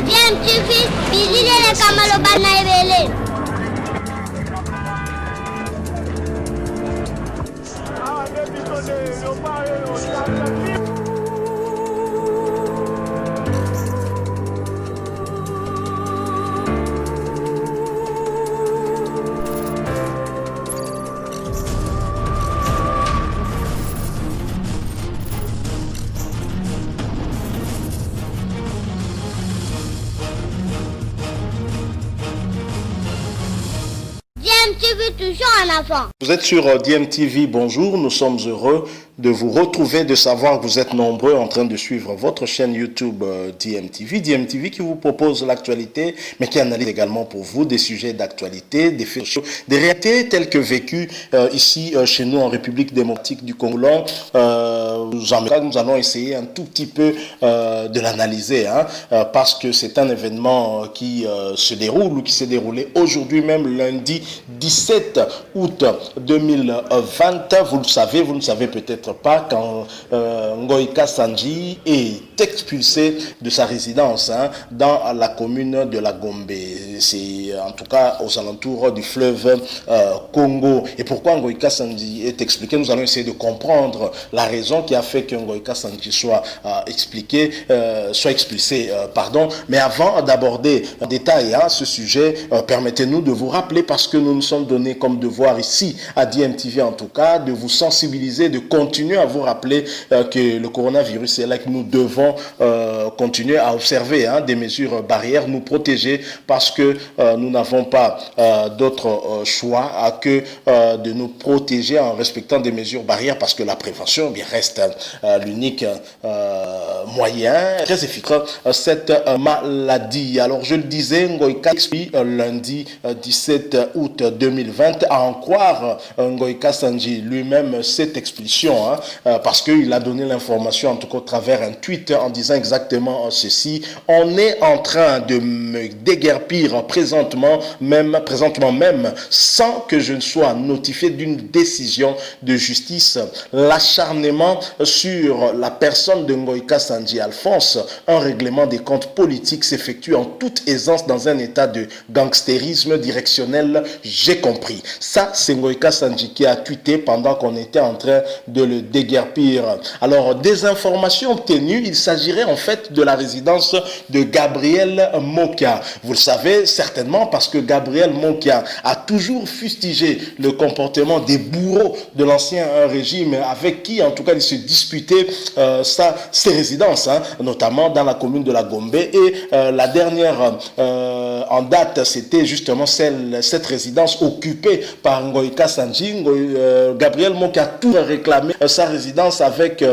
DMTV, bilile kamalo bana ebele. DMTV toujours en avant. Vous êtes sur DMTV, bonjour, nous sommes heureux de vous retrouver, de savoir que vous êtes nombreux en train de suivre votre chaîne YouTube DMTV. DMTV qui vous propose l'actualité, mais qui analyse également pour vous des sujets d'actualité, des faits sociaux, des réalités telles que vécues ici chez nous en République démocratique du Congo. Nous allons essayer un tout petit peu de l'analyser, parce que c'est un événement qui se déroule ou qui s'est déroulé aujourd'hui même, lundi 17 août 2020. Vous le savez, vous ne savez peut-être pas, quand Ngoïka Sandji est expulsé de sa résidence dans la commune de la Gombe. C'est en tout cas aux alentours du fleuve Congo. Et pourquoi Ngoïka Sandji est expliqué? Nous allons essayer de comprendre la raison qui a fait que Ngoïka Sandji soit expulsé. Mais avant d'aborder en détail ce sujet, permettez-nous de vous rappeler, parce que nous nous sommes donnés comme devoir ici à DMTV en tout cas, de vous sensibiliser, de continuer à vous rappeler que le coronavirus est là, que nous devons continuer à observer des mesures barrières, nous protéger, parce que nous n'avons pas d'autre choix que de nous protéger en respectant des mesures barrières, parce que la prévention reste l'unique moyen très efficace cette maladie. Alors je le disais, Ngoïka lundi 17 août 2020, à en croire Ngoïka Sandji lui-même cette expulsion, parce qu'il a donné l'information en tout cas au travers un tweet en disant exactement ceci: on est en train de me déguerpir présentement même sans que je ne sois notifié d'une décision de justice. L'acharnement sur la personne de Ngoïka Sandji Alphonse, un règlement des comptes politiques s'effectue en toute aisance dans un état de gangstérisme directionnel, j'ai compris. Ça, c'est Ngoïka Sandji qui a tweeté pendant qu'on était en train de le déguerpir. Alors, des informations obtenues, il s'agirait en fait de la résidence de Gabriel Mokia. Vous le savez certainement, parce que Gabriel Mokia a toujours fustigé le comportement des bourreaux de l'ancien régime, avec qui en tout cas il se disputait ses résidences, notamment dans la commune de la Gombe. Et la dernière en date, c'était justement cette résidence occupée par Ngoïka Sandji. Gabriel Mokia a tout réclamé sa résidence avec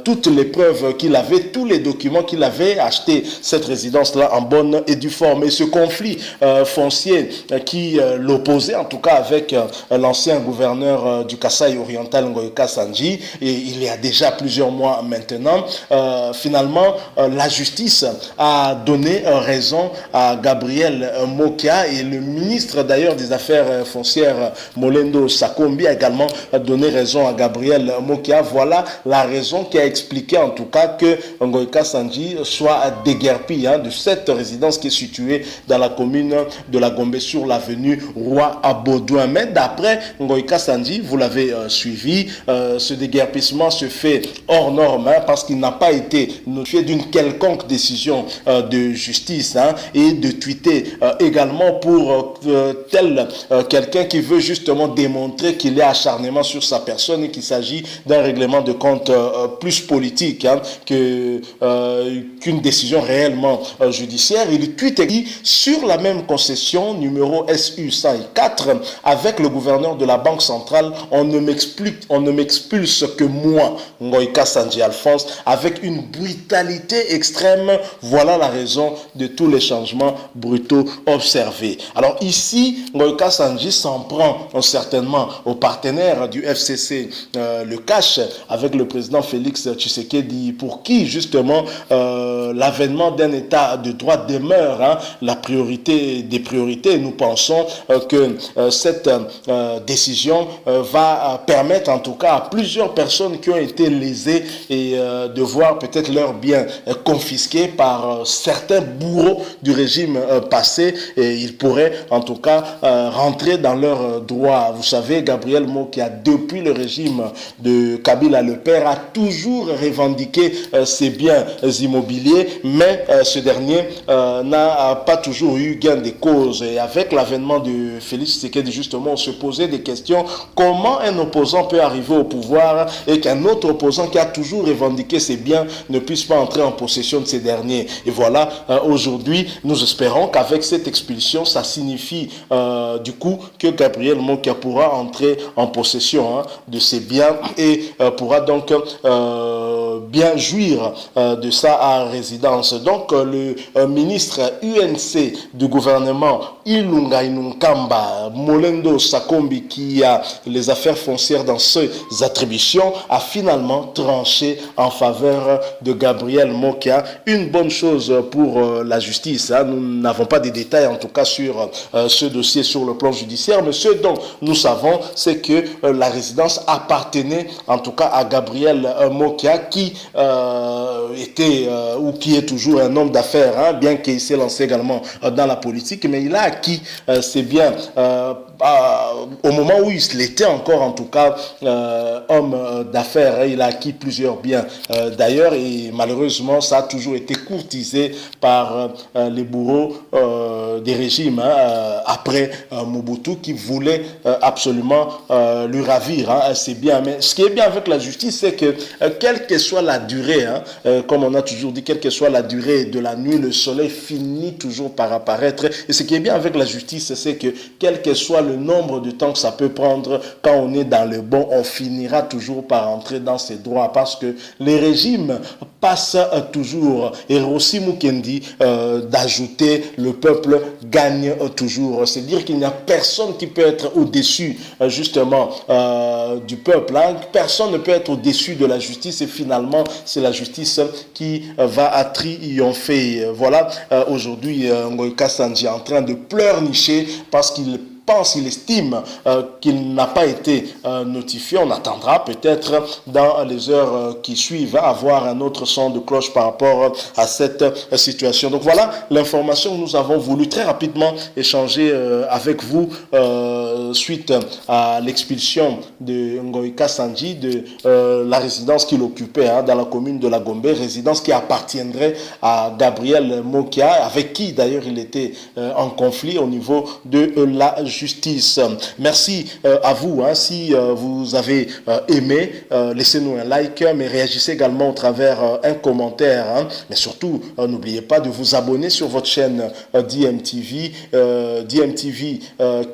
toutes les preuves qu'il avait, tous les documents qu'il avait, acheté cette résidence-là en bonne et due forme. Et ce conflit foncier qui l'opposait en tout cas avec l'ancien gouverneur du Kasaï oriental, Ngoïka Sandji, et il y a déjà plusieurs mois maintenant, finalement la justice a donné raison à Gabriel Mokia, et le ministre d'ailleurs des Affaires foncières Molendo Sakombi a également donné raison à Gabriel Mokia. Voilà la raison qui a expliqué en tout cas que Ngoïka Sandji soit déguerpi de cette résidence qui est située dans la commune de la Gombe sur l'avenue Roi à Baudouin. Mais d'après Ngoïka Sandji, vous l'avez suivi, ce déguerpissement se fait hors norme, parce qu'il n'a pas été notifié d'une quelconque décision de justice, et de tweeter également pour tel quelqu'un qui veut justement démontrer qu'il est acharnement sur sa personne et qu'il s'agit d'un règlement de compte plus politique qu'une décision réellement judiciaire. Il tweet sur la même concession numéro SU 104 avec le gouverneur de la Banque centrale: on ne m'expulse que moi, Ngoïka Sandji Alphonse, avec une brutalité extrême. Voilà la raison de tous les changements brutaux observés. Alors ici, Ngoïka Sandji s'en prend certainement aux partenaires du FCC, le CACH, avec le président Félix Tshisekedi, pour qui justement l'avènement d'un état de droit demeure la priorité des priorités. Nous pensons que cette décision va permettre en tout cas à plusieurs personnes qui ont été lésées et de voir peut-être leurs biens confisqués par certains bourreaux du régime passé, et ils pourraient en tout cas rentrer dans leurs droits. Vous savez, Gabriel Mokia, depuis le régime de Kabila le père, a toujours revendiqué ses biens immobiliers, mais ce dernier n'a pas toujours eu gain de cause. Et avec l'avènement de Félix Tshisekedi, justement, on se posait des questions. Comment un opposant peut arriver au pouvoir et qu'un autre opposant qui a toujours revendiqué ses biens ne puisse pas entrer en possession de ces derniers? Et voilà, aujourd'hui, nous espérons qu'avec cette expulsion, ça signifie du coup que Gabriel Mokia pourra entrer en possession de ses biens et pourra donc bien jouir de sa résidence. Donc le ministre UNC du gouvernement Ilunga Inunkamba Molendo Sakombi, qui a les affaires foncières dans ses attributions, a finalement tranché en faveur de Gabriel Mokia. Une bonne chose pour la justice. Nous n'avons pas de détails en tout cas sur ce dossier sur le plan judiciaire, mais ce dont nous savons, c'est que la résidence appartenait en tout cas à Gabriel Mokia, qui était ou qui est toujours un homme d'affaires, bien qu'il s'est lancé également dans la politique, mais il a acquis ses biens au moment où il était encore en tout cas homme d'affaires. Il a acquis plusieurs biens d'ailleurs, et malheureusement ça a toujours été courtisé par les bourreaux des régimes après Mobutu, qui voulaient absolument lui ravir ses biens. Mais ce qui est bien avec la justice, c'est que quelle que soit la durée, comme on a toujours dit, quelle que soit la durée de la nuit, le soleil finit toujours par apparaître. Et ce qui est bien avec la justice, c'est que quel que soit le nombre de temps que ça peut prendre, quand on est dans le bon, on finira toujours par entrer dans ses droits, parce que les régimes passent toujours. Et Rossi Mukendi d'ajouter, le peuple gagne toujours. C'est-à-dire qu'il n'y a personne qui peut être au-dessus justement du peuple. Personne ne peut être au-dessus de la justice, et finalement c'est la justice qui va triompher. Voilà, aujourd'hui Ngoïka Sandji est en train de pleurnicher parce qu'il pense, il estime qu'il n'a pas été notifié. On attendra peut-être dans les heures qui suivent à avoir un autre son de cloche par rapport à cette situation. Donc voilà l'information que nous avons voulu très rapidement échanger avec vous suite à l'expulsion de Ngoïka Sandji de la résidence qu'il occupait dans la commune de la Gombe, résidence qui appartiendrait à Gabriel Mokia, avec qui d'ailleurs il était en conflit au niveau de la justice. Merci à vous. Si vous avez aimé, laissez-nous un like, mais réagissez également au travers un commentaire. Mais surtout, n'oubliez pas de vous abonner sur votre chaîne DMTV. DMTV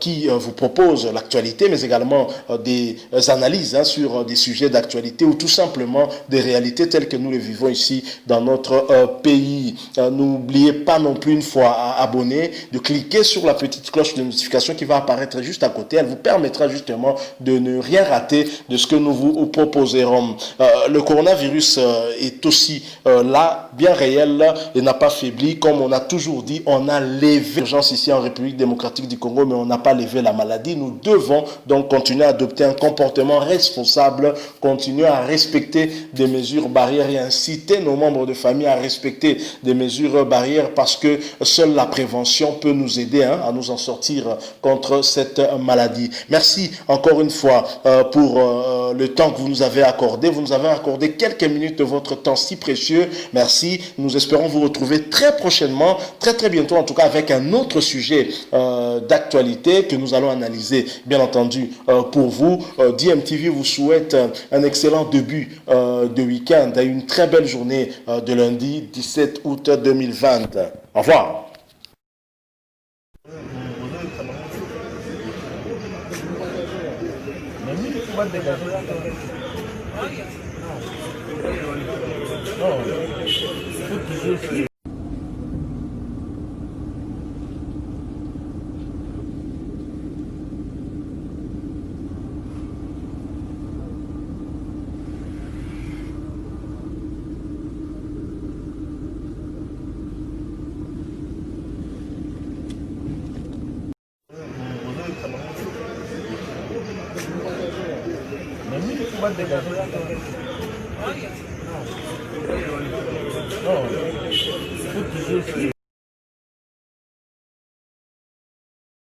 qui vous propose l'actualité, mais également des analyses sur des sujets d'actualité ou tout simplement des réalités telles que nous les vivons ici dans notre pays. N'oubliez pas non plus, une fois abonné, de cliquer sur la petite cloche de notification qui va apparaître juste à côté. Elle vous permettra justement de ne rien rater de ce que nous vous proposerons. Le coronavirus est aussi là, bien réel, et n'a pas faibli. Comme on a toujours dit, on a levé l'urgence ici en République démocratique du Congo, mais on n'a pas levé la maladie. Nous devons donc continuer à adopter un comportement responsable, continuer à respecter des mesures barrières et inciter nos membres de famille à respecter des mesures barrières, parce que seule la prévention peut nous aider à nous en sortir contre cette maladie. Merci encore une fois pour le temps que vous nous avez accordé. Vous nous avez accordé quelques minutes de votre temps si précieux. Merci. Nous espérons vous retrouver très prochainement, très bientôt en tout cas, avec un autre sujet d'actualité que nous allons analyser, bien entendu, pour vous. DMTV vous souhaite un excellent début de week-end et une très belle journée de lundi 17 août 2020. Au revoir. Non.